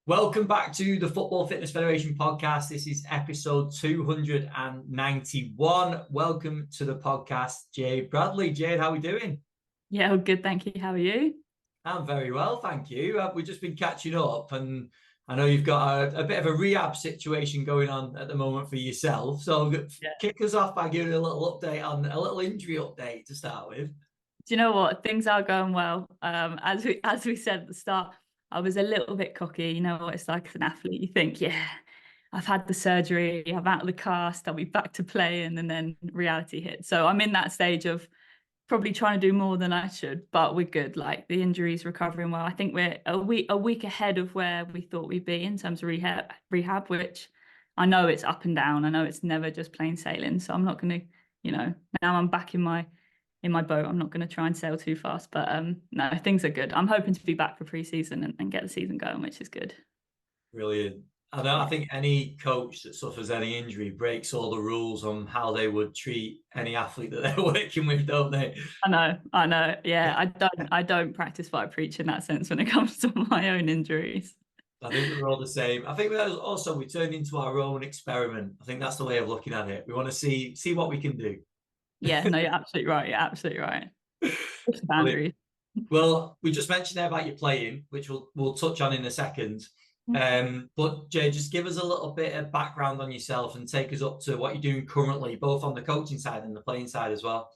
Welcome back to the Football Fitness Federation podcast. This is episode 291. Welcome to the podcast, Jade Bradley. Jade, how are we doing? Yeah, well, good. Thank you. How are you? I'm very well, thank you. We've just been catching up, and I know you've got a bit of a rehab situation going on at the moment for yourself. So Yeah. kick us off by giving a little update on a little injury update to start with. Do you know what? Things are going well. As we said at the start, I was a little bit cocky. You know what it's like as an athlete. You think, yeah, I've had the surgery, I'm out of the cast, I'll be back to playing, and then reality hit. So I'm in that stage of probably trying to do more than I should, but we're good. Like the injury's recovering well. I think we're a week ahead of where we thought we'd be in terms of rehab, which I know it's up and down. I know it's never just plain sailing. So I'm not gonna, now I'm back in my boat. I'm not gonna try and sail too fast. But no, things are good. I'm hoping to be back for pre-season and get the season going, which is good. Brilliant. I think any coach that suffers any injury breaks all the rules on how they would treat any athlete that they're working with, don't they? I know. Yeah, I don't practice what I preach in that sense when it comes to my own injuries. I think we're all the same. I think we turned into our own experiment. I think that's the way of looking at it. We want to see what we can do. Yeah, no, you're absolutely right. You're absolutely right. Push the boundaries. Well, we just mentioned there about your playing, which we'll touch on in a second. But Jay, just give us a little bit of background on yourself and take us up to what you're doing currently, both on the coaching side and the playing side as well.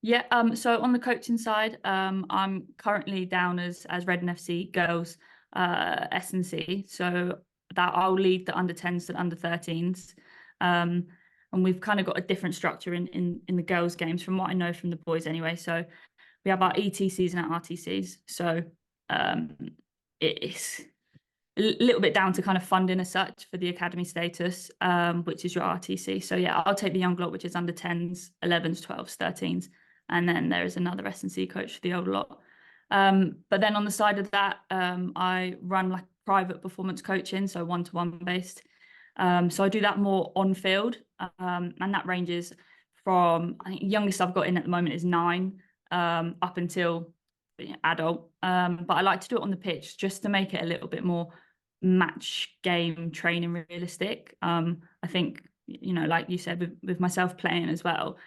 Yeah, so on the coaching side, I'm currently down as Reading FC girls S&C. So that I'll lead the under 10s and under 13s. And we've kind of got a different structure in the girls' games from what I know from the boys anyway. So we have our ETCs and our RTCs. So it's a little bit down to kind of funding as such for the academy status, which is your RTC. So yeah, I'll take the young lot, which is under 10s, 11s, 12s, 13s. And then there is another S&C coach for the older lot. But then on the side of that, I run like private performance coaching, so one-to-one based. So I do that more on field, and that ranges from, I think the youngest I've got in at the moment is 9, up until adult. But I like to do it on the pitch just to make it a little bit more match game training realistic. I think, like you said, with myself playing as well,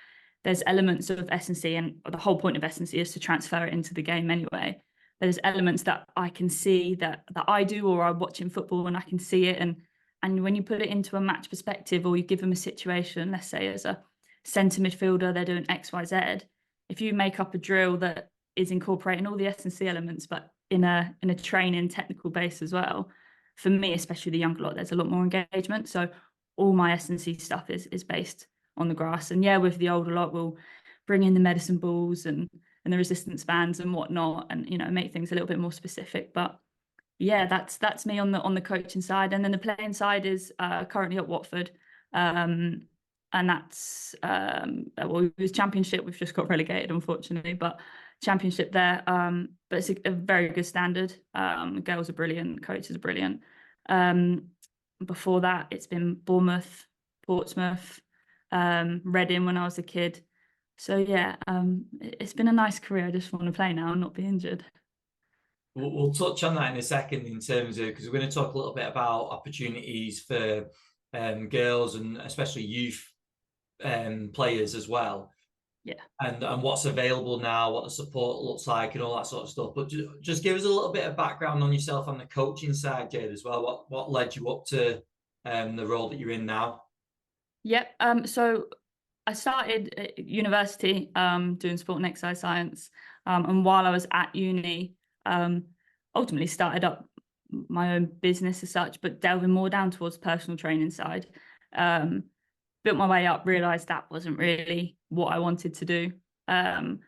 there's elements of S&C, and the whole point of S&C is to transfer it into the game anyway. There's elements that I can see that I do, or I'm watching football and I can see it. And when you put it into a match perspective, or you give them a situation, let's say as a centre midfielder, they're doing X, Y, Z. If you make up a drill that is incorporating all the S&C elements, but in a training technical base as well, for me, especially the younger lot, there's a lot more engagement. So all my S&C stuff is based on the grass. And yeah, with the older lot, we'll bring in the medicine balls and the resistance bands and whatnot, and make things a little bit more specific. But yeah, that's me on the coaching side. And then the playing side is currently at Watford. And that's well, it was Championship. We've just got relegated, unfortunately, but Championship there. But it's a very good standard. Girls are brilliant, coaches are brilliant. Before that, it's been Bournemouth, Portsmouth, Reading when I was a kid. So yeah, it's been a nice career. I just want to play now and not be injured. We'll touch on that in a second in terms of, because we're going to talk a little bit about opportunities for girls and especially youth players as well. Yeah. And what's available now, what the support looks like, and all that sort of stuff. But just give us a little bit of background on yourself on the coaching side, Jade, as well. What led you up to the role that you're in now? Yep. So I started at university doing sport and exercise science. And while I was at uni, ultimately started up my own business as such, but delving more down towards personal training side. Built my way up, realised that wasn't really what I wanted to do. Had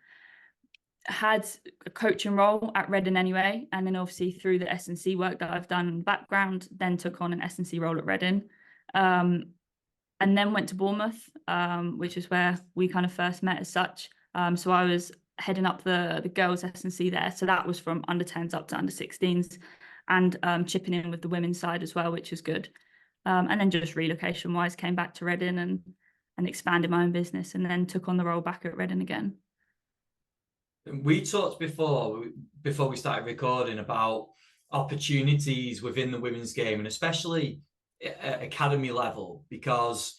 a coaching role at Reading anyway, and then obviously through the S&C work that I've done in the background, then took on an S&C role at Reading. And then went to Bournemouth, which is where we kind of first met as such. So I was heading up the girls S&C there. So that was from under 10s up to under 16s, and chipping in with the women's side as well, which is good. And then just relocation wise, came back to Reading and expanded my own business, and then took on the role back at Reading again. We talked before we started recording about opportunities within the women's game, and especially at academy level, because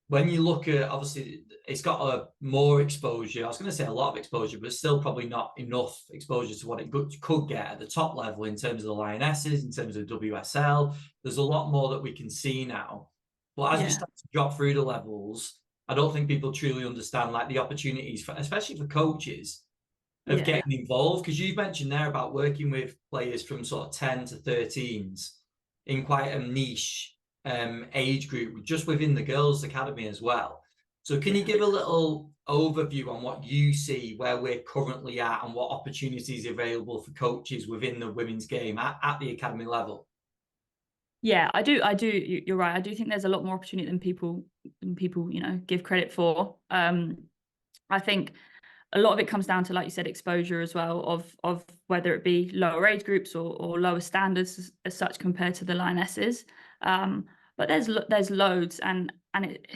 when you look at, obviously it's got a more exposure. I was going to say a lot of exposure, but still probably not enough exposure to what it could get at the top level in terms of the Lionesses, in terms of WSL. There's a lot more that we can see now. But as we start to drop through the levels, I don't think people truly understand like the opportunities for, especially for coaches, of getting involved. Because you mentioned there about working with players from sort of 10 to 13s in quite a niche age group, just within the girls' academy as well. So can you give a little overview on what you see, where we're currently at, and what opportunities are available for coaches within the women's game at the academy level? Yeah, I do. You're right. I do think there's a lot more opportunity than people, give credit for. I think a lot of it comes down to, like you said, exposure as well, of whether it be lower age groups or lower standards as such compared to the Lionesses. But there's loads, and it,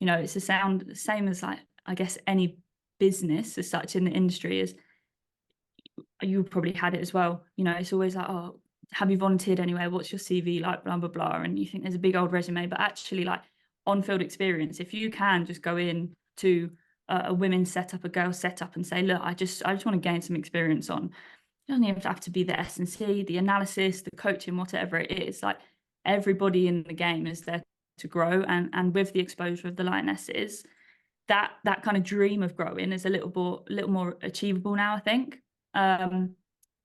it's the same as, like, I guess, any business as such in the industry. Is you probably had it as well. It's always like, oh, have you volunteered anywhere? What's your CV like? Blah blah blah. And you think there's a big old resume, but actually, like, on-field experience, if you can just go in to a women's setup, a girls setup, and say, look, I just want to gain some experience on. It doesn't even have to be the S&C, the analysis, the coaching, whatever it is. Like, everybody in the game is there to grow, and with the exposure of the Lionesses, that kind of dream of growing is a little more achievable now, I think.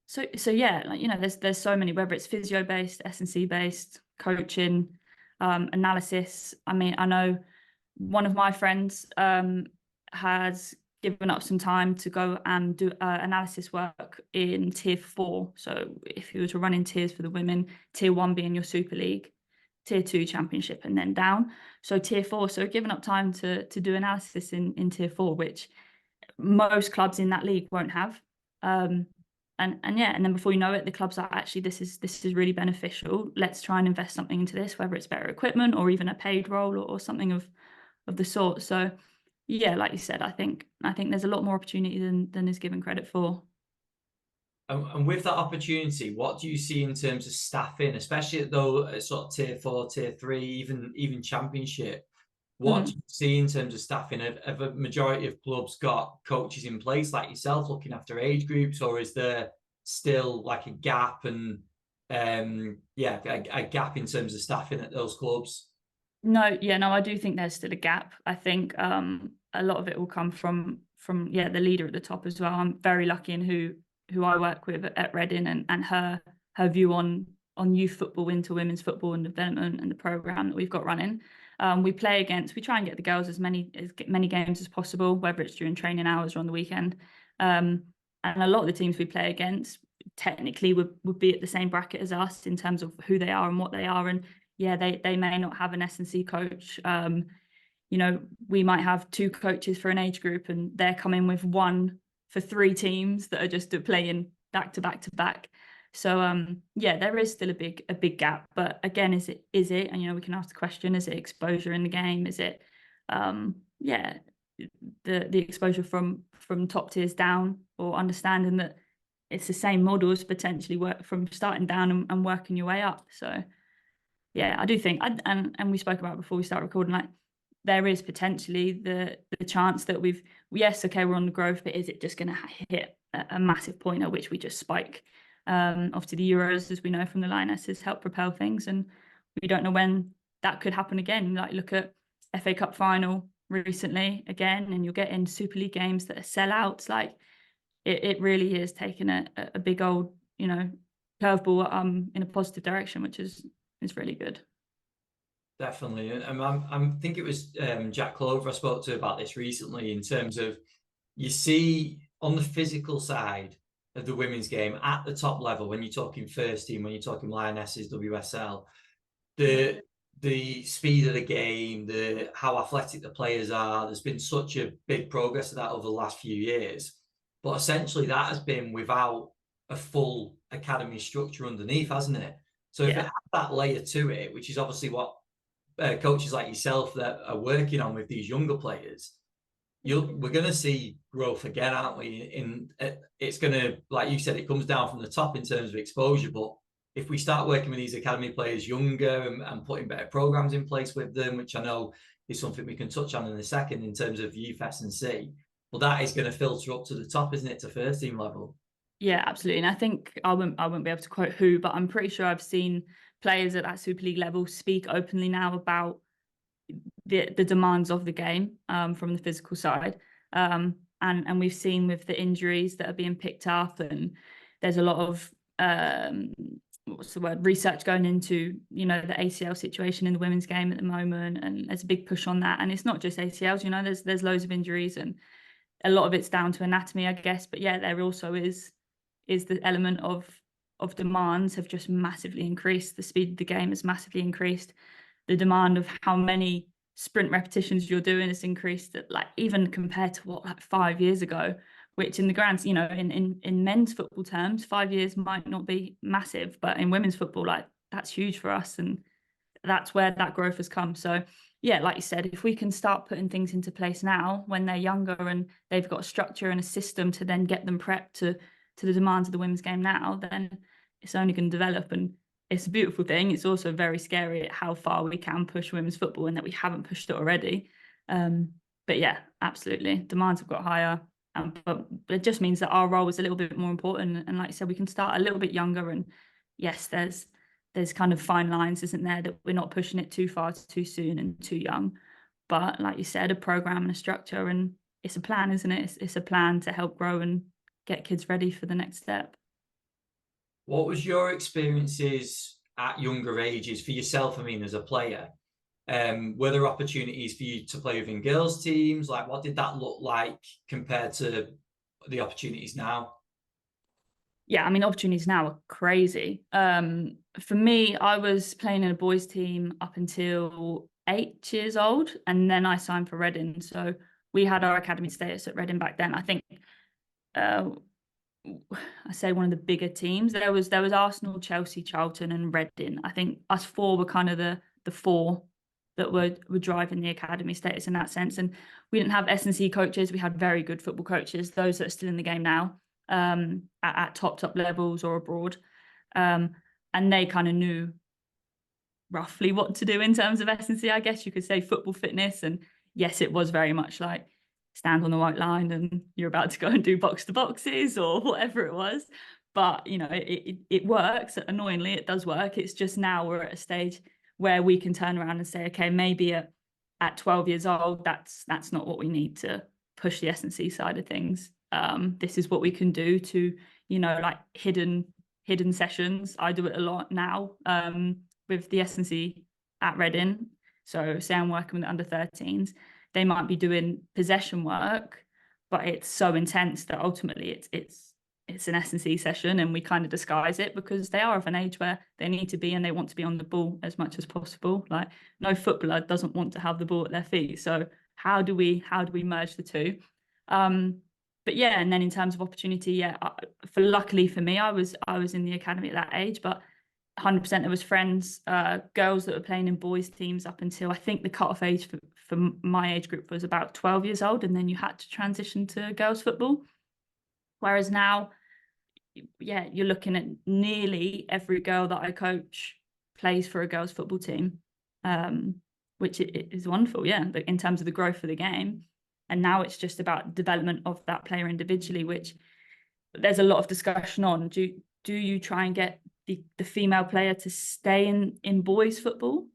So yeah, like, there's so many, whether it's physio based, S&C based, coaching, analysis. I mean, I know one of my friends has given up some time to go and do analysis work in tier 4. So if you were to run in tiers for the women, tier 1 being your Super League, tier 2 championship, and then down. So tier 4, so giving up time to do analysis in tier 4, which most clubs in that league won't have. And then before you know it, the clubs are actually, this is really beneficial. Let's try and invest something into this, whether it's better equipment or even a paid role or something of the sort. So yeah, like you said, I think there's a lot more opportunity than is given credit for. And with that opportunity, what do you see in terms of staffing, especially at sort of tier 4, tier 3, even championship? What do you see in terms of staffing? Have a majority of clubs got coaches in place like yourself looking after age groups, or is there still like a gap and a gap in terms of staffing at those clubs? No, I do think there's still a gap. I think a lot of it will come from the leader at the top as well. I'm very lucky in who I work with at Reading, and her view on youth football into women's football and development, and the program that we've got running. We try and get the girls as many games as possible, whether it's during training hours or on the weekend. And a lot of the teams we play against technically would be at the same bracket as us in terms of who they are and what they are. And yeah, they may not have an S&C coach. We might have 2 coaches for an age group, and they're coming with 1 for 3 teams that are just playing back to back to back. So there is still a big gap. But again, is it? And we can ask the question: is it exposure in the game? Is it the exposure from top tiers down, or understanding that it's the same model as potentially work from starting down and working your way up? So yeah, I do think, and we spoke about it before we start recording, like, there is potentially the chance that we're on the growth, but is it just going to hit a massive point at which we just spike? Obviously the Euros, as we know from the Lionesses, help propel things, and we don't know when that could happen again. Like, look at FA Cup final recently again, and you're getting Super League games that are sellouts. Like, it really is taking a big old curveball in a positive direction, which is really good. Definitely. And I think it was Jack Clover I spoke to about this recently, in terms of, you see on the physical side of the women's game at the top level, when you're talking first team, when you're talking Lionesses, WSL, the speed of the game, how athletic the players are, there's been such a big progress of that over the last few years. But essentially that has been without a full academy structure underneath, hasn't it? So if it had that layer to it, which is obviously what coaches like yourself that are working on with these younger players, we're going to see growth again, aren't we? It's going to, like you said, it comes down from the top in terms of exposure. But if we start working with these academy players younger and putting better programs in place with them, which I know is something we can touch on in a second in terms of youth S&C, well, that is going to filter up to the top, isn't it, to first team level? Yeah, absolutely. And I think I wouldn't be able to quote who, but I'm pretty sure I've seen players at that Super League level speak openly now about the demands of the game from the physical side. And we've seen with the injuries that are being picked up, and there's a lot of what's the word, research going into, you know, the ACL situation in the women's game at the moment, and there's a big push on that. And it's not just ACLs, you know, there's loads of injuries, and a lot of it's down to anatomy, I guess. But yeah, there also is the element of demands have just massively increased. The speed of the game has massively increased. The demand of how many sprint repetitions you're doing has increased, like even compared to what, like 5 years ago, which in the grand, you know, in men's football terms, 5 years might not be massive, but in women's football, like that's huge for us, and that's where that growth has come. So yeah, like you said, if we can start putting things into place now when they're younger and they've got a structure and a system to then get them prepped to the demands of the women's game now, then it's only going to develop. And it's a beautiful thing. It's also very scary at how far we can push women's football and that we haven't pushed it already. But yeah, absolutely, demands have got higher, but it just means that our role is a little bit more important. And like I said, we can start a little bit younger. And yes, there's kind of fine lines, isn't there, that we're not pushing it too far too soon and too young. But like you said, a program and a structure, and it's a plan, isn't it? It's a plan to help grow and get kids ready for the next step. What was your experiences at younger ages for yourself? I mean, as a player, were there opportunities for you to play within girls' teams? Like, what did that look like compared to the opportunities now? Yeah, I mean, opportunities now are crazy. For me, I was playing in a boys' team up until 8 years old, and then I signed for Reading. So we had our academy status at Reading back then. I think I say one of the bigger teams. There was Arsenal, Chelsea, Charlton, and Reading. I think us four were kind of the four that were driving the academy status in that sense. And we didn't have S&C coaches. We had very good football coaches, those that are still in the game now, at top levels or abroad. And they kind of knew roughly what to do in terms of S&C, I guess you could say, football fitness. And yes, it was very much like stand on the white line and you're about to go and do box to boxes or whatever it was. But, you know, it works. Annoyingly, it does work. It's just now we're at a stage where we can turn around and say, okay, maybe at 12 years old, that's not what we need to push the S&C side of things. This is what we can do to, you know, like hidden sessions. I do it a lot now with the S&C at Reading. So say I'm working with the under 13s, they might be doing possession work, but it's so intense that ultimately it's an S&C session, and we kind of disguise it because they are of an age where they need to be and they want to be on the ball as much as possible. Like no footballer doesn't want to have the ball at their feet. So how do we merge the two? But yeah, and then in terms of opportunity, yeah, luckily for me, I was in the academy at that age, but 100% there was friends, girls that were playing in boys teams up until I think the cutoff age for my age group was about 12 years old, and then you had to transition to girls football. Whereas now, yeah, you're looking at nearly every girl that I coach plays for a girls football team, which is wonderful, yeah, but in terms of the growth of the game. And now it's just about development of that player individually, which there's a lot of discussion on. Do you try and get the female player to stay in boys football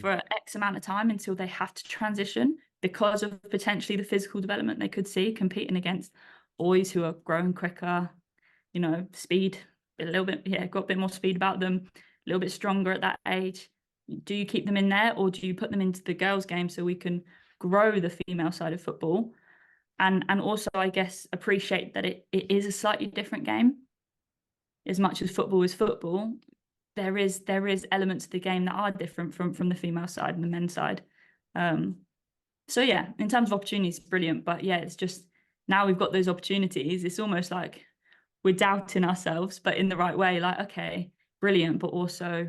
for X amount of time until they have to transition because of potentially the physical development they could see competing against boys who are growing quicker, you know, speed a little bit, yeah, got a bit more speed about them, a little bit stronger at that age. Do you keep them in there, or do you put them into the girls' game so we can grow the female side of football? And also, I guess, appreciate that it is a slightly different game. As much as football is football, there is elements of the game that are different from the female side and the men's side. So yeah, in terms of opportunities, brilliant. But yeah, it's just now we've got those opportunities. It's almost like we're doubting ourselves, but in the right way. Like, okay, brilliant, but also,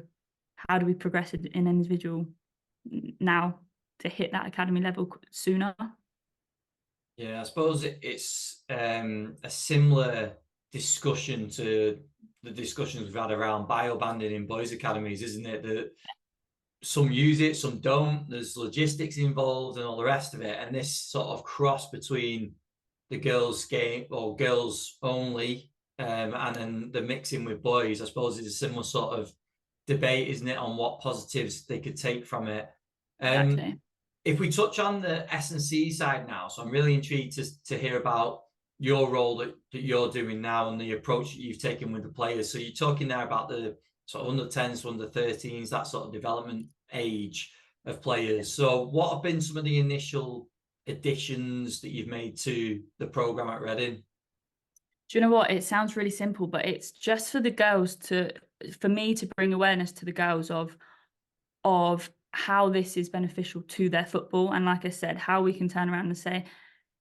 how do we progress in an individual now to hit that academy level sooner? Yeah, I suppose it's a similar discussion to the discussions we've had around biobanding in boys' academies, isn't it? That some use it, some don't. There's logistics involved and all the rest of it. And this sort of cross between the girls' game or girls only, and then the mixing with boys, I suppose, is a similar sort of debate, isn't it, on what positives they could take from it. Exactly. If we touch on the S&C side now, so I'm really intrigued to hear about your role that you're doing now and the approach that you've taken with the players. So you're talking there about the sort of under 10s, under 13s, that sort of development age of players. So what have been some of the initial additions that you've made to the program at Reading? Do you know what? It sounds really simple, but it's just for the girls for me to bring awareness to the girls of how this is beneficial to their football. And like I said, how we can turn around and say,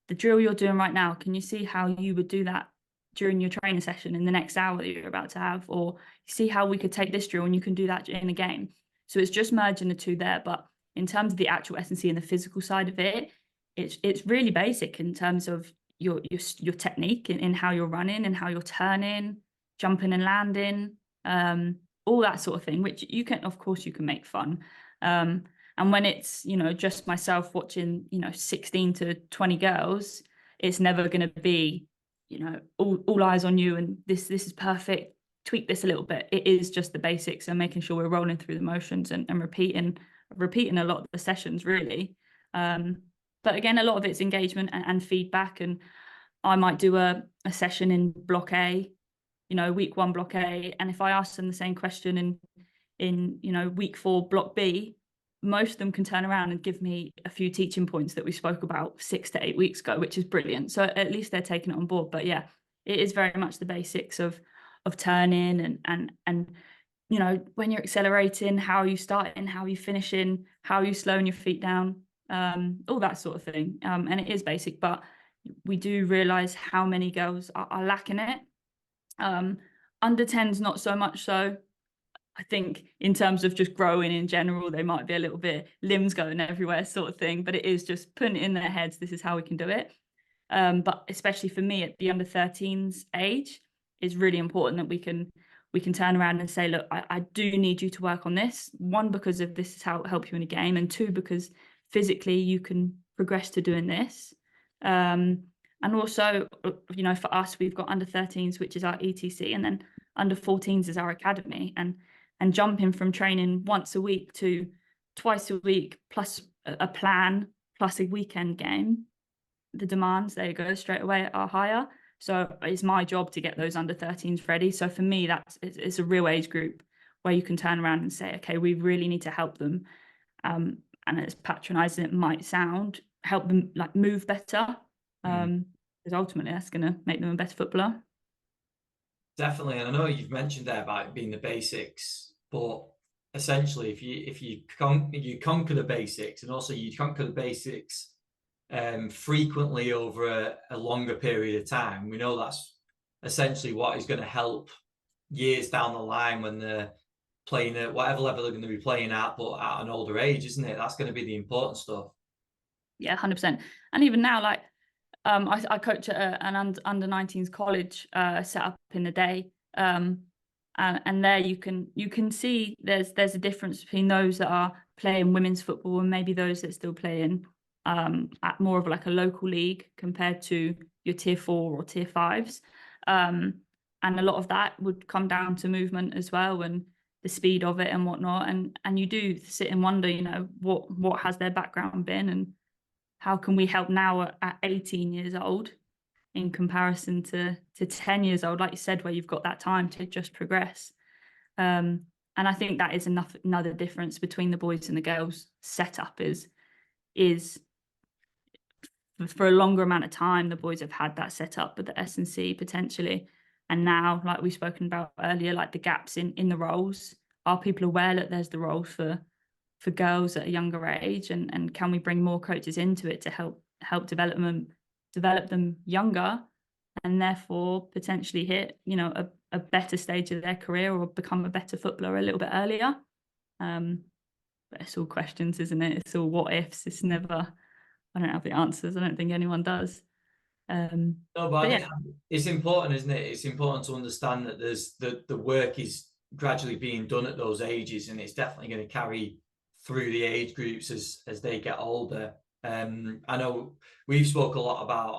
the drill you're doing right now, can you see how you would do that during your training session in the next hour that you're about to have? Or see how we could take this drill and you can do that in a game. So it's just merging the two there. But in terms of the actual S&C and the physical side of it, it's really basic in terms of your technique in how you're running and how you're turning, jumping and landing, all that sort of thing, which you can, of course, you can make fun. And when it's, just myself watching, 16 to 20 girls, it's never going to be, all eyes on you and this is perfect. Tweak this a little bit. It is just the basics and making sure we're rolling through the motions and repeating a lot of the sessions, really. But again, a lot of it's engagement and feedback. And I might do a session in block A, week 1 block A. And if I ask them the same question in week 4 block B, most of them can turn around and give me a few teaching points that we spoke about 6 to 8 weeks ago, which is brilliant. So at least they're taking it on board. But yeah, it is very much the basics of turning and when you're accelerating, how are you starting, how are you finishing, how are you slowing your feet down, all that sort of thing. And it is basic, but we do realize how many girls are lacking it. Under 10s, not so much so. I think in terms of just growing in general, they might be a little bit limbs going everywhere sort of thing, but it is just putting it in their heads, this is how we can do it. But especially for me at the under 13s age, it's really important that we can turn around and say, look, I do need you to work on this. 1, because of this is how it helps you in a game, and 2, because physically you can progress to doing this. And also, for us, we've got under 13s, which is our ETC, and then under 14s is our academy. And jumping from training once a week to twice a week, plus a plan, plus a weekend game, the demands, there you go, straight away are higher. So it's my job to get those under 13s ready. So for me, it's a real age group where you can turn around and say, okay, we really need to help them. And as patronizing it might sound, help them like move better. Because ultimately that's going to make them a better footballer. Definitely, and I know you've mentioned there about it being the basics, but essentially, if you conquer the basics, and also you conquer the basics frequently over a longer period of time, we know that's essentially what is going to help years down the line when they're playing at whatever level they're going to be playing at, but at an older age, isn't it? That's going to be the important stuff. Yeah, 100%. And even now, like, I coach at an under 19s college set up in the day, and there you can see there's a difference between those that are playing women's football and maybe those that still playing at more of like a local league compared to your tier 4 or tier 5s, and a lot of that would come down to movement as well and the speed of it and whatnot, and you do sit and wonder, what has their background been and how can we help now at 18 years old in comparison to 10 years old, like you said, where you've got that time to just progress. And I think that is another difference between the boys and the girls setup is for a longer amount of time, the boys have had that set up with the S&C potentially. And now, like we've spoken about earlier, like the gaps in the roles, are people aware that there's the roles for girls at a younger age, and can we bring more coaches into it to help develop them younger, and therefore potentially hit a better stage of their career or become a better footballer a little bit earlier. But it's all questions, isn't it? It's all what ifs. It's never I don't have the answers. I don't think anyone does. No, but I But think it's important, isn't it? It's important to understand that there's the work is gradually being done at those ages, and it's definitely going to carry through the age groups as they get older. I know we've spoke a lot about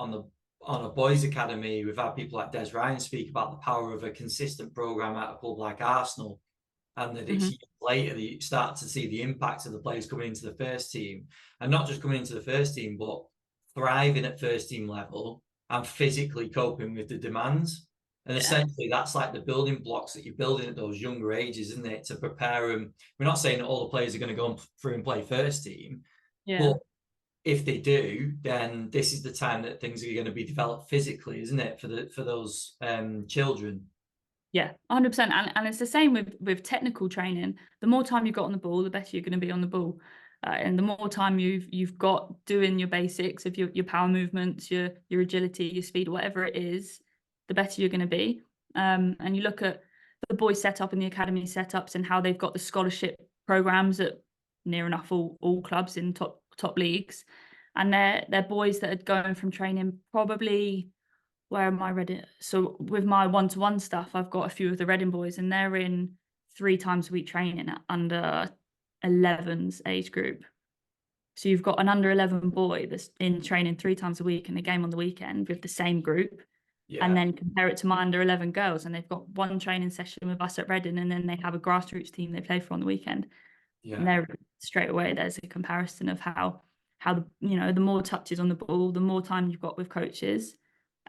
on a boys' academy. We've had people like Des Ryan speak about the power of a consistent program at a club like Arsenal, and that it's Mhm. years later that you start to see the impact of the players coming into the first team, and not just coming into the first team, but thriving at first team level and physically coping with the demands. And Yeah. essentially, that's like the building blocks that you're building at those younger ages, isn't it? To prepare them. We're not saying that all the players are going to go through and play first team, Yeah. but if they do, then this is the time that things are going to be developed physically, isn't it? For those children. Yeah, 100%. And it's the same with technical training. The more time you've got on the ball, the better you're going to be on the ball. And the more time you've got doing your basics of your power movements, your agility, your speed, whatever it is, the better you're going to be. And you look at the boys setup and the academy setups and how they've got the scholarship programs at near enough all clubs in top leagues. And they're boys that are going from training probably, where am I Reading? So with my one-to-one stuff, I've got a few of the Reading boys, and they're in 3 times a week training at under 11's age group. So you've got an under 11 boy that's in training 3 times a week and a game on the weekend with the same group. Yeah. And then compare it to my under 11 girls, and they've got one training session with us at Reading, and then they have a grassroots team they play for on the weekend. Yeah. And they're straight away, there's a comparison of how the more touches on the ball, the more time you've got with coaches.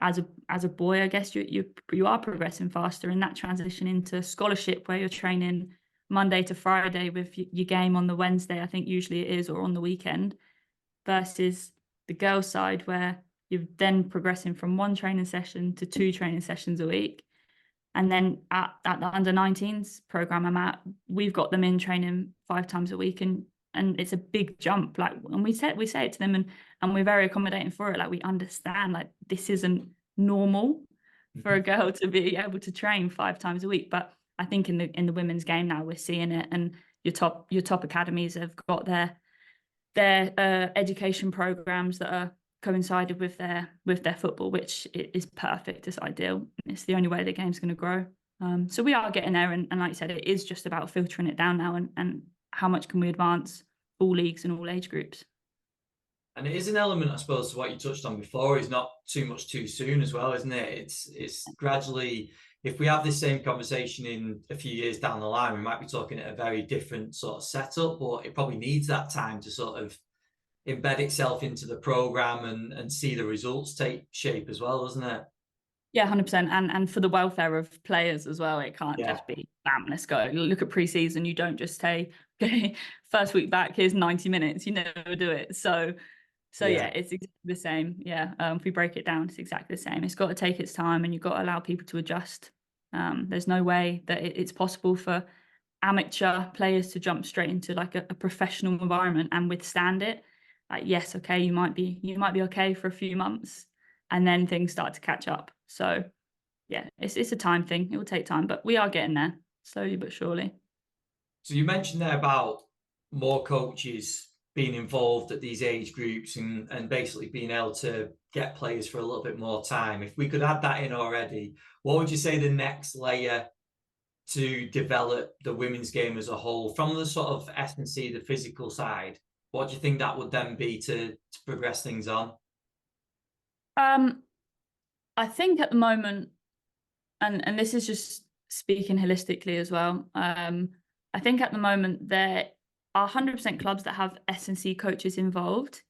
As a boy, I guess you are progressing faster in that transition into scholarship, where you're training Monday to Friday with your game on the Wednesday, I think usually it is, or on the weekend, versus the girls' side, where you're then progressing from 1 training session to 2 training sessions a week. And then at the under 19s program I'm at, we've got them in training 5 times a week, and it's a big jump. Like, and we say it to them, and we're very accommodating for it. Like, we understand, like, this isn't normal for a girl to be able to train 5 times a week. But I think in the women's game now, we're seeing it, and your top academies have got their education programs that are coincided with their football, which is perfect. It's ideal. It's the only way the game's going to grow. So we are getting there, and like I said, it is just about filtering it down now, and how much can we advance all leagues and all age groups. And it is an element, I suppose, to what you touched on before, is not too much too soon as well, isn't it? It's gradually, if we have this same conversation in a few years down the line, we might be talking at a very different sort of setup, but it probably needs that time to sort of embed itself into the program and see the results take shape as well, doesn't it? Yeah, 100%. And for the welfare of players as well, it can't Yeah. just be, bam, let's go. Look at pre-season. You don't just say, okay, first week back, here's 90 minutes. You never do it. So yeah, it's exactly the same. Yeah, if we break it down, it's exactly the same. It's got to take its time, and you've got to allow people to adjust. There's no way that it's possible for amateur players to jump straight into like a professional environment and withstand it. Like, yes, okay, you might be okay for a few months, and then things start to catch up. So yeah, it's a time thing. It will take time, but we are getting there slowly but surely. So you mentioned there about more coaches being involved at these age groups and basically being able to get players for a little bit more time. If we could add that in already, what would you say the next layer to develop the women's game as a whole from the sort of S&C, the physical side? What do you think that would then be to progress things on? I think at the moment, and this is just speaking holistically as well, I think at the moment there are 100% clubs that have S&C coaches involved.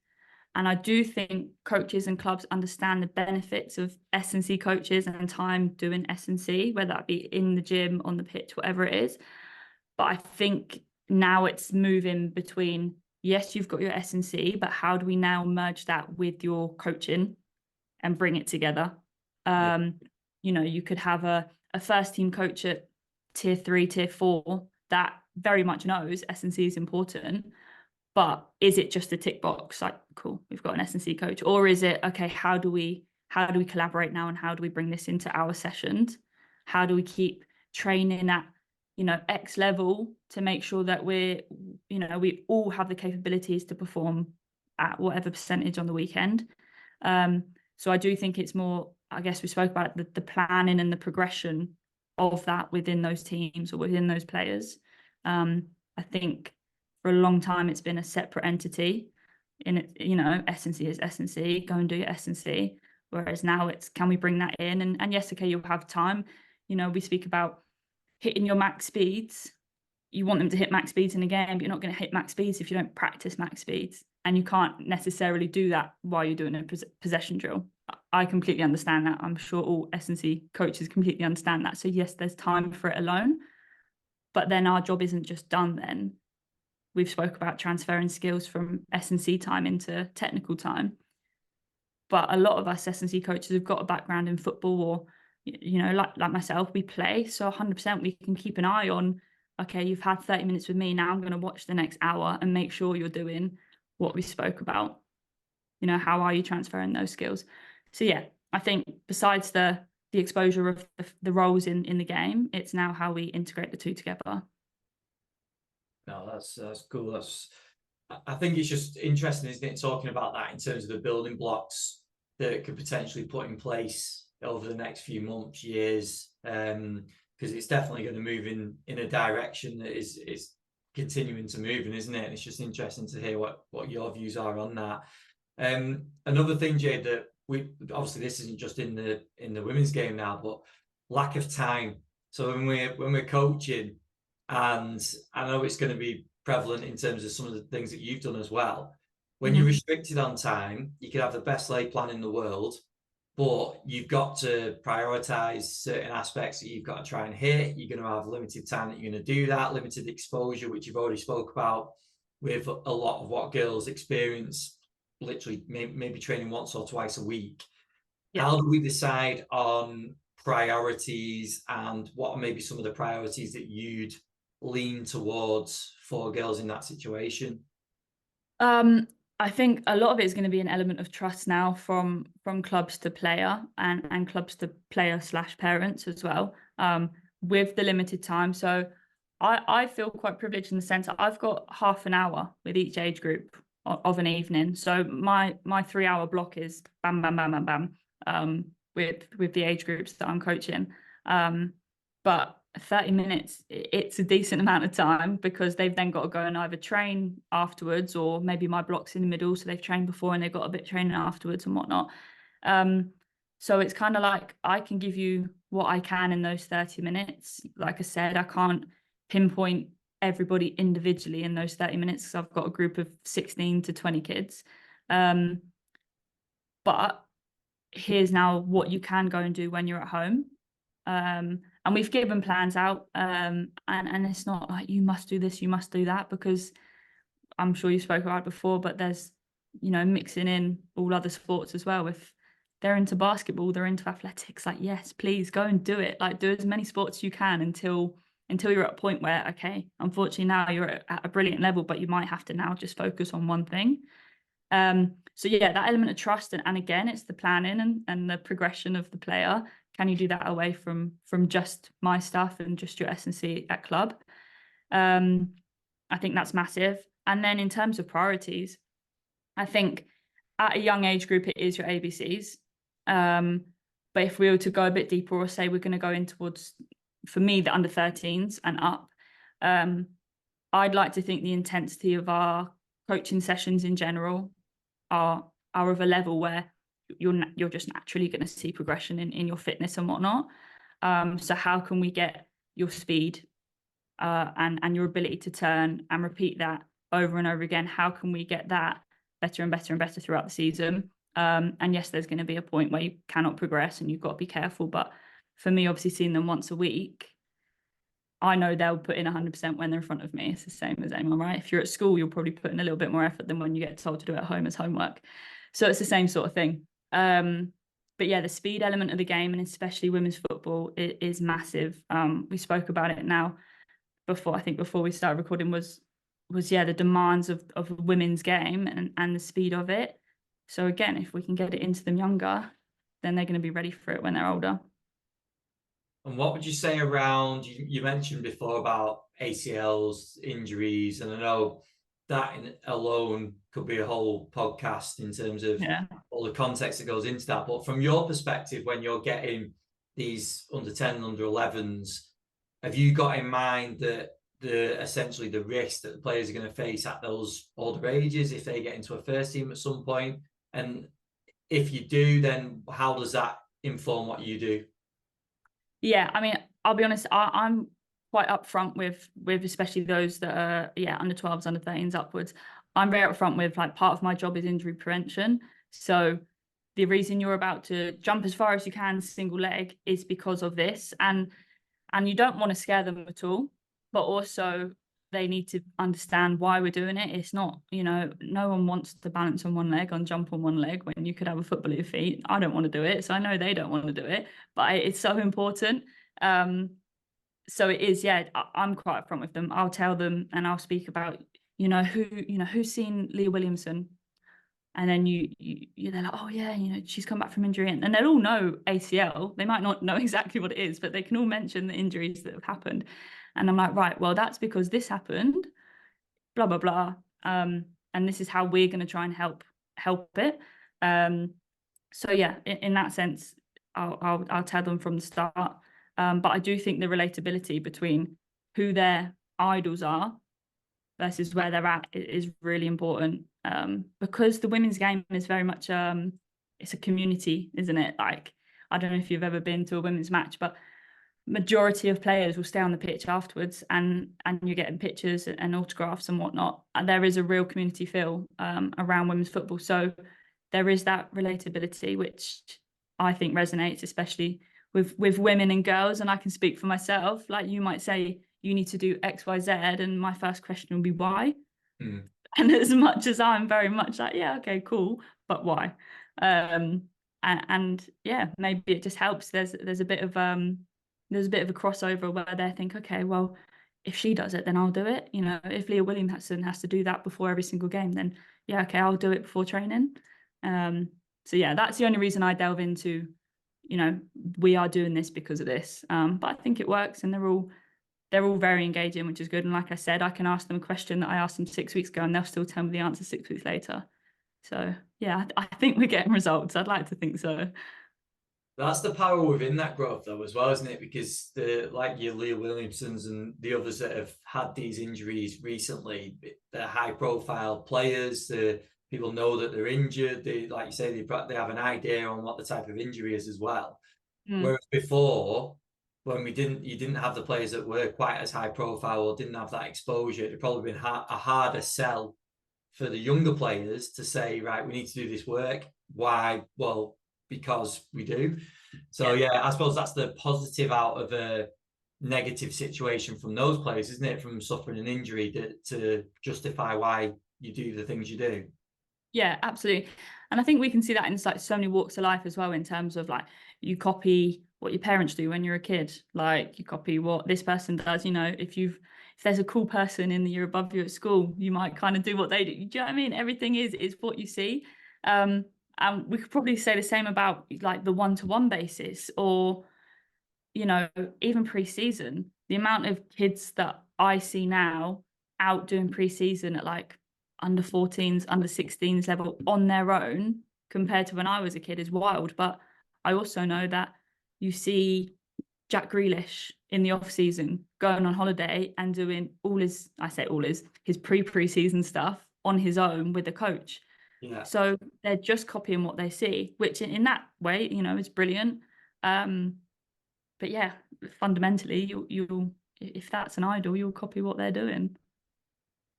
And I do think coaches and clubs understand the benefits of S&C coaches and time doing S&C, whether that be in the gym, on the pitch, whatever it is. But I think now it's moving between, yes, you've got your S&C, but how do we now merge that with your coaching and bring it together? You could have a first team coach at tier 3, tier 4 that very much knows S&C is important, but is it just a tick box? Like, cool, we've got an S&C coach, or is it, okay, how do we collaborate now, and how do we bring this into our sessions? How do we keep training at X level to make sure that we all have the capabilities to perform at whatever percentage on the weekend. So I do think it's more, I guess we spoke about the planning and the progression of that within those teams or within those players. I think for a long time it's been a separate entity. In it, S&C is S&C, go and do your S&C. Whereas now it's, can we bring that in? And yes, okay, you'll have time. We speak about hitting your max speeds. You want them to hit max speeds in a game, but you're not going to hit max speeds if you don't practice max speeds. And you can't necessarily do that while you're doing a possession drill. I completely understand that. I'm sure all S&C coaches completely understand that. So yes, there's time for it alone. But then our job isn't just done then. We've spoke about transferring skills from S&C time into technical time. But a lot of us S&C coaches have got a background in football or, like myself, we play. So 100% we can keep an eye on, okay, you've had 30 minutes with me. Now I'm going to watch the next hour and make sure you're doing what we spoke about. How are you transferring those skills? So yeah, I think besides the exposure of the roles in the game, it's now how we integrate the two together. No, that's cool. I think it's just interesting, isn't it, talking about that in terms of the building blocks that could potentially put in place over the next few months, years, because it's definitely going to move in a direction that is continuing to move, isn't it? And it's just interesting to hear what your views are on that. Another thing, Jade, that we obviously, this isn't just in the women's game now, but lack of time. So when we're coaching, and I know it's going to be prevalent in terms of some of the things that you've done as well. When you're restricted on time, you can have the best laid plan in the world, but you've got to prioritize certain aspects that you've got to try and hit. You're going to have limited time that you're going to do that, limited exposure, which you've already spoke about with a lot of what girls experience, literally maybe training once or twice a week. Yeah. How do we decide on priorities, and what are maybe some of the priorities that you'd lean towards for girls in that situation? I think a lot of it is going to be an element of trust now from clubs to player and clubs to player / parents as well, with the limited time. So I feel quite privileged in the sense that I've got half an hour with each age group of an evening. So my 3-hour block is bam, bam, bam, bam, bam, with the age groups that I'm coaching. But 30 minutes, it's a decent amount of time, because they've then got to go and either train afterwards, or maybe my block's in the middle, so they've trained before and they've got a bit of training afterwards and whatnot. So it's kind of like, I can give you what I can in those 30 minutes. Like I said, I can't pinpoint everybody individually in those 30 minutes, because I've got a group of 16 to 20 kids. But here's now what you can go and do when you're at home. And we've given plans out, and it's not like you must do this, you must do that, because I'm sure you spoke about it before, but there's, mixing in all other sports as well. If they're into basketball, they're into athletics, like, yes, please go and do it. Like, do as many sports as you can until you're at a point where, okay, unfortunately now you're at a brilliant level, but you might have to now just focus on one thing. So yeah, that element of trust, and again, it's the planning and the progression of the player. Can you do that away from just my stuff and just your S&C at club? I think that's massive. And then in terms of priorities, I think at a young age group, it is your ABCs. But if we were to go a bit deeper, or say we're going to go in towards, for me, the under 13s and up, I'd like to think the intensity of our coaching sessions in general are of a level where you're just naturally going to see progression in your fitness and whatnot. So how can we get your speed and your ability to turn and repeat that over and over again? How can we get that better and better and better throughout the season? And yes, there's going to be a point where you cannot progress and you've got to be careful. But for me, obviously seeing them once a week, I know they'll put in 100% when they're in front of me. It's the same as anyone, right? If you're at school, you'll probably put in a little bit more effort than when you get told to do it at home as homework. So it's the same sort of thing. But yeah, the speed element of the game, and especially women's football, is massive. We spoke about it now before we started recording, was the demands of a women's game and the speed of it. So again, if we can get it into them younger, then they're going to be ready for it when they're older. And what would you say around, you mentioned before about ACLs, injuries, and I know that alone could be a whole podcast in terms of all the context that goes into that. But from your perspective, when you're getting these under 10 and under 11s, have you got in mind that essentially the risk that the players are going to face at those older ages if they get into a first team at some point? And if you do, then how does that inform what you do? Yeah, I mean, I'll be honest, I'm quite upfront with especially those that are under 12s, under 13s upwards. I'm very upfront with, like, part of my job is injury prevention. So the reason you're about to jump as far as you can single leg is because of this, and you don't want to scare them at all, but also they need to understand why we're doing it. It's not, no one wants to balance on one leg, jump on one leg when you could have a football at your feet. I don't want to do it, so I know they don't want to do it, but it's so important. So it is, I'm quite upfront with them. I'll tell them and I'll speak about, who's seen Leah Williamson? And then they're like, oh yeah, she's come back from injury, and they'll all know ACL. They might not know exactly what it is, but they can all mention the injuries that have happened. And I'm like, right, well, that's because this happened, blah blah blah, and this is how we're going to try and help it. So yeah, in that sense, I'll tell them from the start. But I do think the relatability between who their idols are versus where they're at is really important, because the women's game is very much it's a community, isn't it? Like, I don't know if you've ever been to a women's match, but majority of players will stay on the pitch afterwards, and you're getting pictures and autographs and whatnot, and there is a real community feel around women's football. So there is that relatability, which I think resonates, especially with women and girls. And I can speak for myself. Like, you might say you need to do X, Y, Z, and my first question will be why. And as much as I'm very much like, yeah, okay, cool, but why? And yeah, maybe it just helps. There's a bit of a crossover where they think, okay, well, if she does it, then I'll do it. If Leah Williamson has to do that before every single game, then yeah, okay, I'll do it before training. So yeah, that's the only reason I delve into, we are doing this because of this. But I think it works, and they're all very engaging, which is good. And like I said, I can ask them a question that I asked them 6 weeks ago, and they'll still tell me the answer 6 weeks later. So yeah, I think we're getting results. I'd like to think so. That's the power within that growth, though, as well, isn't it? Because like your Leah Williamsons and the others that have had these injuries recently, they're high-profile players. People know that they're injured. They, like you say, they have an idea on what the type of injury is as well. Whereas before, when you didn't have the players that were quite as high-profile or didn't have that exposure, it'd probably been a harder sell for the younger players to say, right, we need to do this work. Why? Well, because we do. So yeah, I suppose that's the positive out of a negative situation from those players, isn't it? From suffering an injury to justify why you do the things you do. Yeah, absolutely. And I think we can see that in like so many walks of life as well, in terms of like, you copy what your parents do when you're a kid. Like, you copy what this person does. If there's a cool person in the year above you at school, you might kind of do what they do. Do you know what I mean? Everything is what you see. And we could probably say the same about like the one-to-one basis, or even pre-season. The amount of kids that I see now out doing pre-season at like under 14s, under 16s level on their own compared to when I was a kid is wild. But I also know that you see Jack Grealish in the off season going on holiday and doing his pre-season stuff on his own with a coach. Yeah. So they're just copying what they see, which in that way, is brilliant. But yeah, fundamentally, you'll if that's an idol, you'll copy what they're doing.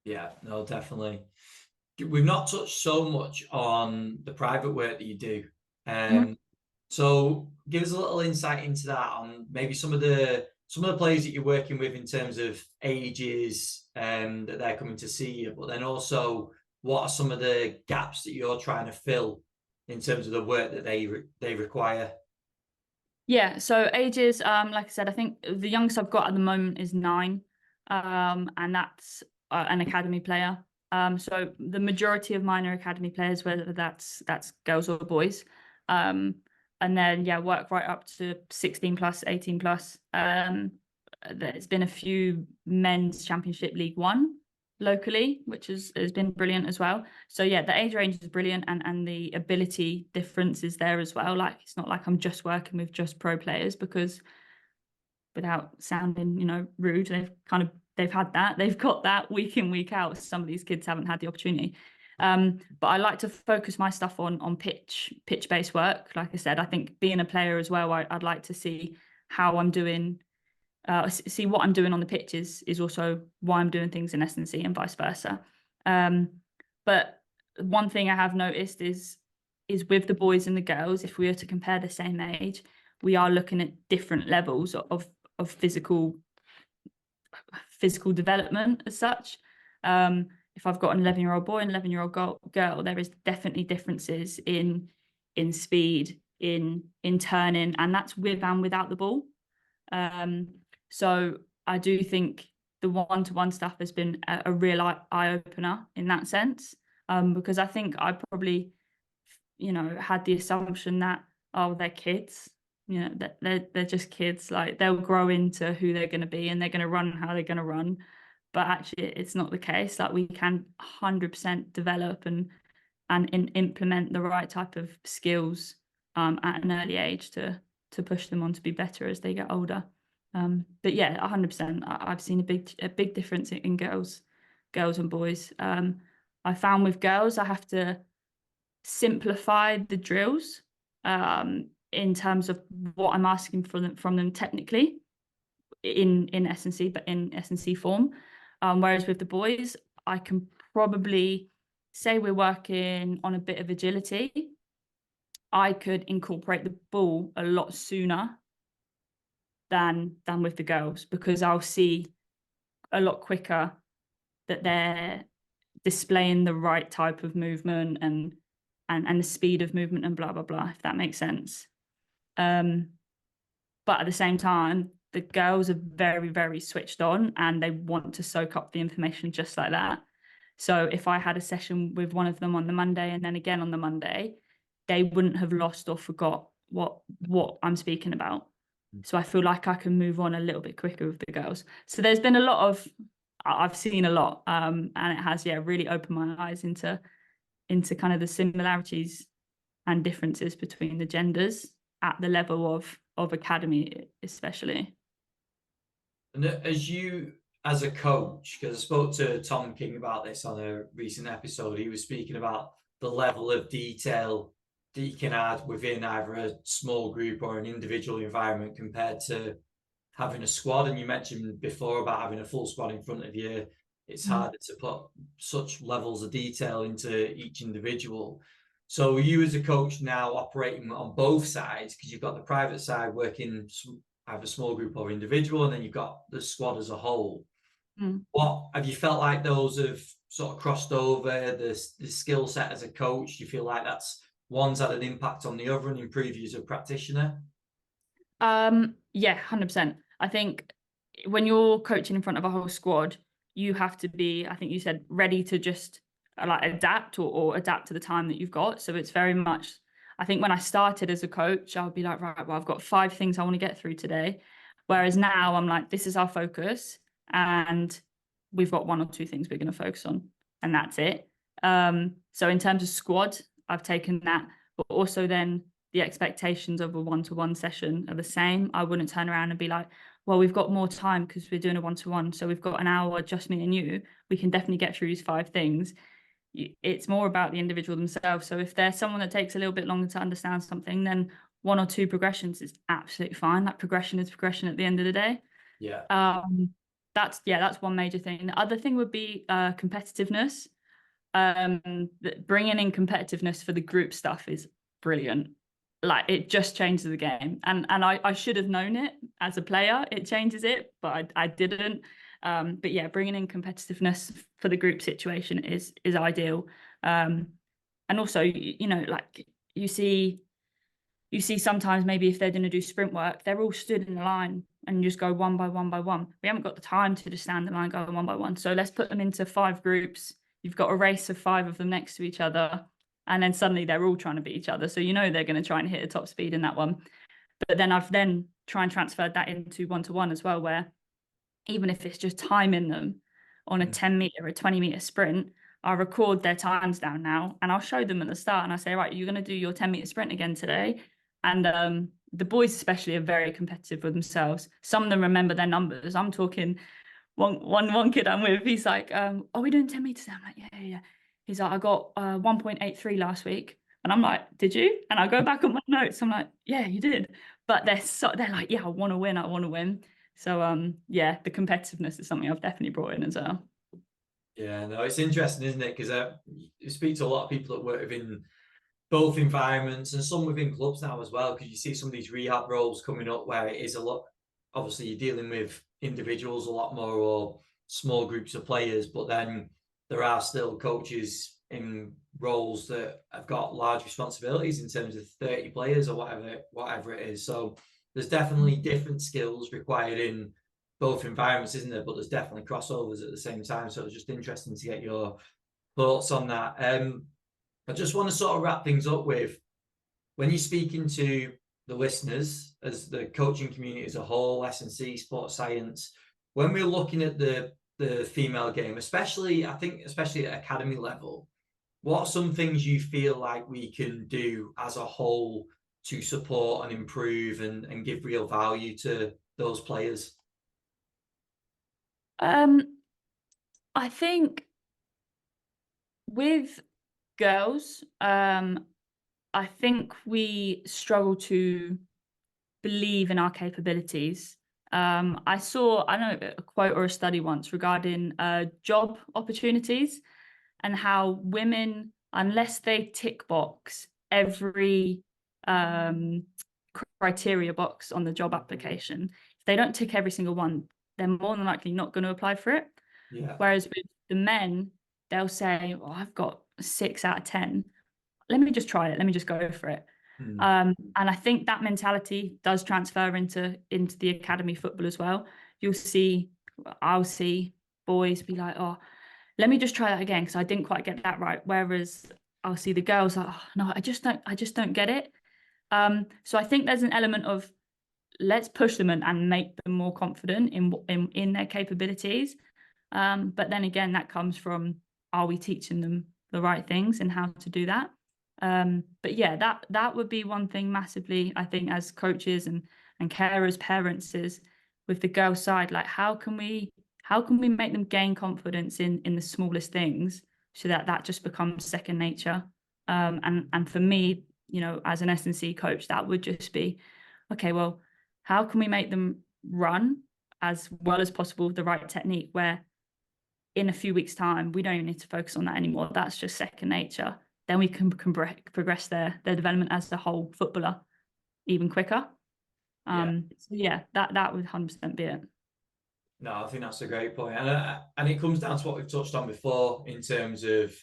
Yeah, no, definitely. We've not touched so much on the private work that you do. So give us a little insight into that, on maybe some of the players that you're working with in terms of ages that they're coming to see you, but then also what are some of the gaps that you're trying to fill in terms of the work that they require? Yeah, so ages, like I said, I think the youngest I've got at the moment is 9, and that's an academy player. So the majority of mine are academy players, whether that's girls or boys. And then work right up to 16 plus, 18 plus. There's been a few men's Championship League One locally, which has been brilliant as well. So yeah, the age range is brilliant, and the ability difference is there as well. Like, it's not like I'm just working with just pro players, because without sounding, rude, they've had that. They've got that week in, week out. Some of these kids haven't had the opportunity. But I like to focus my stuff on pitch-based work. Like I said, I think being a player as well, I'd like to see how I'm doing, see what I'm doing on the pitch is also why I'm doing things in S&C, and vice versa. But one thing I have noticed is with the boys and the girls, if we were to compare the same age, we are looking at different levels of physical development as such. If I've got an 11-year-old boy and 11-year-old girl, there is definitely differences in speed, in turning, and that's with and without the ball. So I do think the one-to-one stuff has been a real eye-opener in that sense, because I think I probably, had the assumption that, oh, they're kids, that they're just kids, like they'll grow into who they're going to be and they're going to run how they're going to run. But actually, it's not the case. Like, we can 100% develop and implement the right type of skills at an early age to push them on to be better as they get older. But yeah, 100%. I've seen a big difference in girls and boys. I found with girls, I have to simplify the drills in terms of what I'm asking from them technically in S&C, but in S&C form. Whereas with the boys, I can probably say we're working on a bit of agility. I could incorporate the ball a lot sooner than with the girls, because I'll see a lot quicker that they're displaying the right type of movement and the speed of movement and blah blah blah, if that makes sense. But at the same time, the girls are very, very switched on, and they want to soak up the information just like that. So if I had a session with one of them on the Monday and then again on the Monday, they wouldn't have lost or forgot what I'm speaking about. So I feel like I can move on a little bit quicker with the girls. So there's been I've seen a lot, and it has, really opened my eyes into kind of the similarities and differences between the genders at the level of academy, especially. And as a coach, because I spoke to Tom King about this on a recent episode, he was speaking about the level of detail that you can add within either a small group or an individual environment compared to having a squad. And you mentioned before about having a full squad in front of you. It's harder to put such levels of detail into each individual. So you as a coach now operating on both sides, because you've got the private side working either small group or individual, and then you've got the squad as a whole. What have you felt like those have sort of crossed over the skill set as a coach? Do you feel like that's one's had an impact on the other and improve you as a practitioner? Yeah, 100%. I think when you're coaching in front of a whole squad, you have to be, I think you said, ready to just like adapt or adapt to the time that you've got. So it's very much, I think when I started as a coach, I would be like, right, well, I've got 5 things I want to get through today. Whereas now I'm like, this is our focus, and we've got 1 or 2 things we're going to focus on, and that's it. So in terms of squad, I've taken that, but also then the expectations of a one-to-one session are the same. I wouldn't turn around and be like, well, we've got more time because we're doing a one-to-one, so we've got an hour, just me and you. We can definitely get through these 5 things. It's more about the individual themselves. So if there's someone that takes a little bit longer to understand something, then 1 or 2 progressions is absolutely fine. That progression is progression at the end of the day. Yeah. That's one major thing. The other thing would be competitiveness. Bringing in competitiveness for the group stuff is brilliant. Like, it just changes the game, and I should have known it as a player. It changes it, but I didn't. But yeah, bringing in competitiveness for the group situation is ideal. And also, like you see sometimes maybe if they're going to do sprint work, they're all stood in the line and you just go one by one by one. We haven't got the time to just stand in line going one by one. So let's put them into 5 groups. You've got a race of 5 of them next to each other, and then suddenly they're all trying to beat each other. So they're going to try and hit a top speed in that one. But then I've tried and transferred that into one-to-one as well, where even if it's just timing them, on a 10 meter, a 20-meter sprint, I record their times down now, and I'll show them at the start, and I say, right, you're going to do your 10-meter sprint again today. And the boys especially are very competitive with themselves. Some of them remember their numbers. I'm talking one kid I'm with, he's like, are we doing 10 meters? I'm like, yeah. He's like, I got 1.83 last week. And I'm like, did you? And I go back on my notes. I'm like, yeah, you did. But they're like, yeah, I want to win. So yeah, the competitiveness is something I've definitely brought in as well. Yeah, no, it's interesting, isn't it? Because you speak to a lot of people that work within both environments and some within clubs now as well, because you see some of these rehab roles coming up where it is a lot, obviously you're dealing with individuals a lot more or small groups of players, but then there are still coaches in roles that have got large responsibilities in terms of 30 players or whatever it is. So there's definitely different skills required in both environments, isn't there? But there's definitely crossovers at the same time. So it's just interesting to get your thoughts on that. I just want to sort of wrap things up with, when you're speaking to the listeners as the coaching community as a whole, S&C, sports science, when we're looking at the female game, especially at academy level, what are some things you feel like we can do as a whole to support and improve and give real value to those players? I think with girls, I think we struggle to believe in our capabilities. I saw, I don't know, a quote or a study once regarding job opportunities and how women, unless they tick box every criteria box on the job application, if they don't tick every single one, they're more than likely not going to apply for it. Yeah. Whereas with the men, they'll say, well, I've got 6 out of 10. Let me just try it. Let me just go for it. And I think that mentality does transfer into the academy football as well. I'll see boys be like, oh, let me just try that again because I didn't quite get that right. Whereas I'll see the girls like, oh, no, I just don't get it. So I think there's an element of let's push them and make them more confident in their capabilities. But then again, that comes from, are we teaching them the right things and how to do that? But yeah, that would be one thing massively, I think, as coaches and carers, parents, is with the girl side, like how can we make them gain confidence in the smallest things so that just becomes second nature. And for me, you know, as an S&C coach, that would just be, okay, well, how can we make them run as well as possible with the right technique, where in a few weeks' time, we don't even need to focus on that anymore. That's just second nature. Then we can progress their development as a whole footballer even quicker. So yeah, that would 100% be it. No, I think that's a great point. And it comes down to what we've touched on before in terms of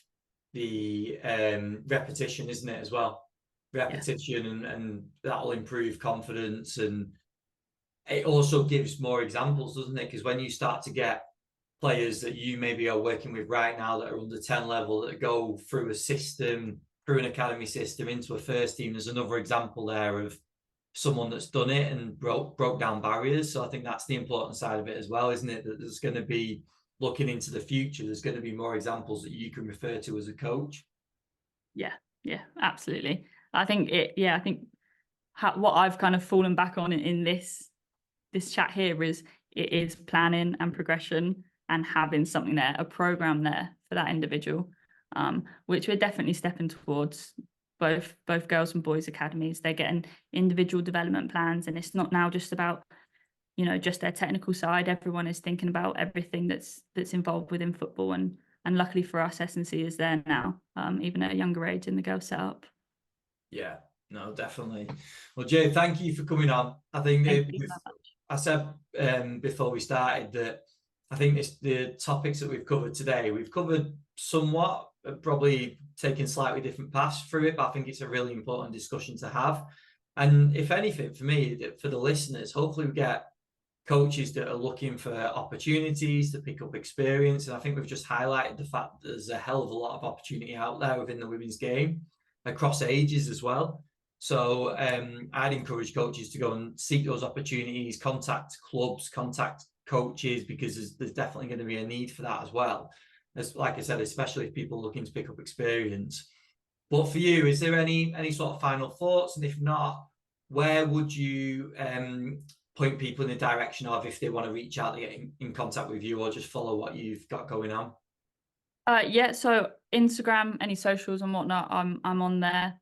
the repetition, isn't it, as well? Repetition, and that'll improve confidence, and it also gives more examples, doesn't it? Because when you start to get players that you maybe are working with right now that are under 10 level that go through a system, through an academy system into a first team, there's another example there of someone that's done it and broke down barriers. So I think that's the important side of it as well, isn't it? That there's going to be, looking into the future, there's going to be more examples that you can refer to as a coach. Yeah, absolutely. I think what I've kind of fallen back on in this chat here is planning and progression and having something there, a program there for that individual, which we're definitely stepping towards. Both girls and boys academies, they're getting individual development plans, and it's not now just about, you know, just their technical side. Everyone is thinking about everything that's involved within football, and luckily for us, S&C is there now, even at a younger age in the girls setup. Yeah, no, definitely. Well, Jade, thank you for coming on. I think I said before we started that I think the topics that we've covered today, we've covered somewhat, probably taking slightly different paths through it, but I think it's a really important discussion to have. And if anything, for me, for the listeners, hopefully we get coaches that are looking for opportunities to pick up experience. And I think we've just highlighted the fact that there's a hell of a lot of opportunity out there within the women's game, across ages as well. So I'd encourage coaches to go and seek those opportunities, contact clubs, contact coaches, because there's definitely going to be a need for that as well. As like I said, especially if people are looking to pick up experience. But for you, is there any sort of final thoughts? And if not, where would you point people in the direction of if they want to reach out to get in contact with you, or just follow what you've got going on? Yeah, so Instagram, any socials and whatnot, I'm on there.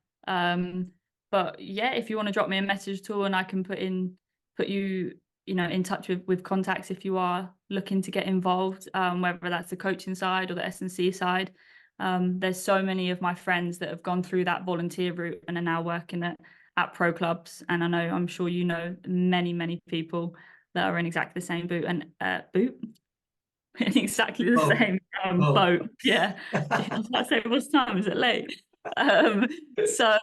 But yeah, if you want to drop me a message at all, and I can put you in touch with contacts if you are looking to get involved, whether that's the coaching side or the S&C side. There's so many of my friends that have gone through that volunteer route and are now working at pro clubs, and I'm sure you know many people that are in exactly the same boat in exactly the same boat. Yeah. I was about to say, what time is it late? So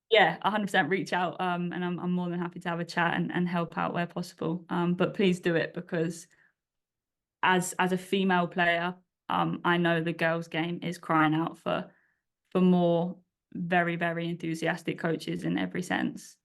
yeah, 100% reach out, and I'm more than happy to have a chat and help out where possible. But please do it, because as a female player, I know the girls' game is crying out for more very, very enthusiastic coaches in every sense.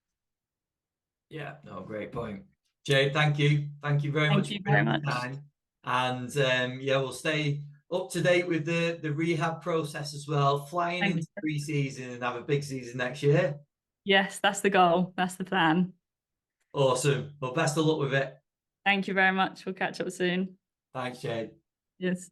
Yeah, no, great point. Jade, thank you. Thank you very much Thank you for very your much. time. And yeah, we'll stay up to date with the rehab process as well, flying into pre-season and have a big season next year. Yes, that's the goal. That's the plan. Awesome. Well, best of luck with it. Thank you very much. We'll catch up soon. Thanks, Jade. Yes.